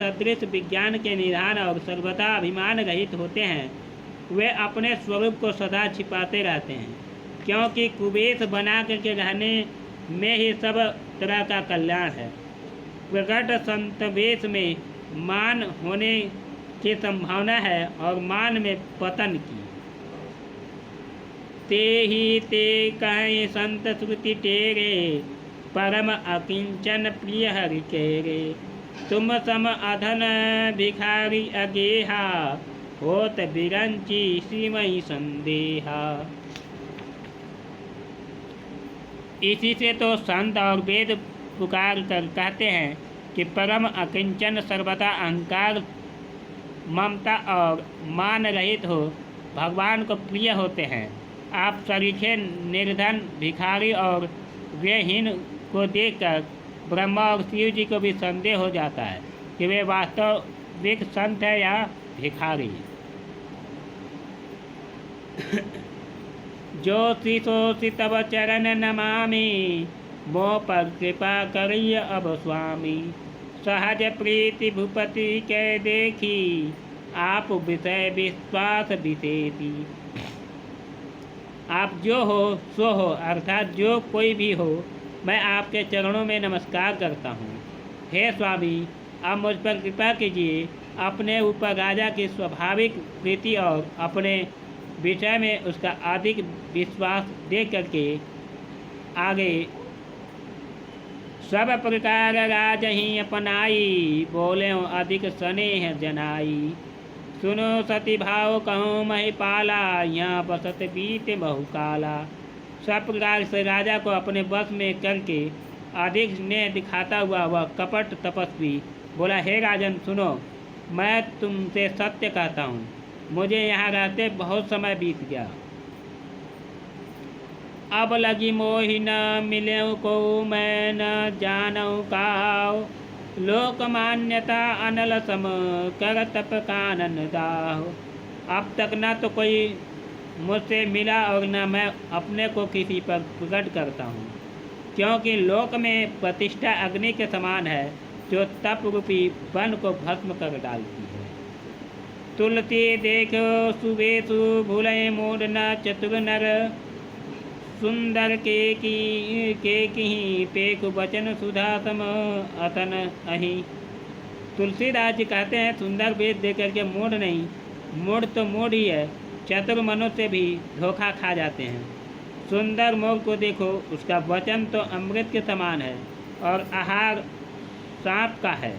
सदृश विज्ञान के निधान और सर्वथा अभिमान रहित होते हैं, वे अपने स्वरूप को सदा छिपाते रहते हैं, क्योंकि कुवेश बना करके रहने में ही सब तरह का कल्याण है। प्रकट संतवेश में मान होने की संभावना है और मान में पतन की। ते ही ते कहीं संत श्रुति टेरे, परम अकिंचन प्रिय हरि केरे। तुम सम अधन भिखारी अगेहा, होत बिरंची श्रीमयी संदेहा। इसी से तो संत और वेद पुकार कर कहते हैं कि परम अकिंचन सर्वथा अहंकार ममता और मान रहित हो भगवान को प्रिय होते हैं। आप सरीखे निर्धन भिखारी और व्यहीन को देखकर ब्रह्मा और शिव जी को भी संदेह हो जाता है कि वे वास्तविक संत है या भिखारी। जो शिशोषि तब चरण नमामि, मोह पर कृपा करिय अब स्वामी। सहज प्रीति भूपति के देखी, आप विषय विश्वास विशेषी। आप जो हो सो हो, अर्थात जो कोई भी हो, मैं आपके चरणों में नमस्कार करता हूँ। हे स्वामी, आप मुझ पर कृपा कीजिए। अपने ऊपर राजा की स्वाभाविक प्रीति और अपने विषय में उसका अधिक विश्वास दे करके आगे सब प्रकार राज ही अपनाई, बोले अधिक स्नेह जनाई। सुनो सती भाव कहूँ महिपाला, यहाँ बसत बीत बहुकाला। सब प्रकार से राजा को अपने बस में करके अधिक स्नेह दिखाता हुआ वह कपट तपस्वी बोला, हे राजन सुनो, मैं तुमसे सत्य कहता हूँ, मुझे यहाँ रहते बहुत समय बीत गया। अब लगी मोहि न मिलऊँ को, मैं न जानऊँ काऊ। लोक मान्यता अनल सम, कर तप कानन दाहो। अब तक ना तो कोई मुझसे मिला और न मैं अपने को किसी पर प्रकट करता हूँ, क्योंकि लोक में प्रतिष्ठा अग्नि के समान है जो तप रूपी वन को भस्म कर डालती है। तुलसी देखो सुबेसु, भूले मूड न चतुर नर। सुंदर के की पेक वचन सुधा सम, अतन अहि। तुलसीदास जी कहते हैं, सुंदर वेद देकर के मूड नहीं, मूड तो मूड ही है, चतुर मनुष्य भी धोखा खा जाते हैं। सुंदर मोर को देखो, उसका वचन तो अमृत के समान है और आहार सांप का है।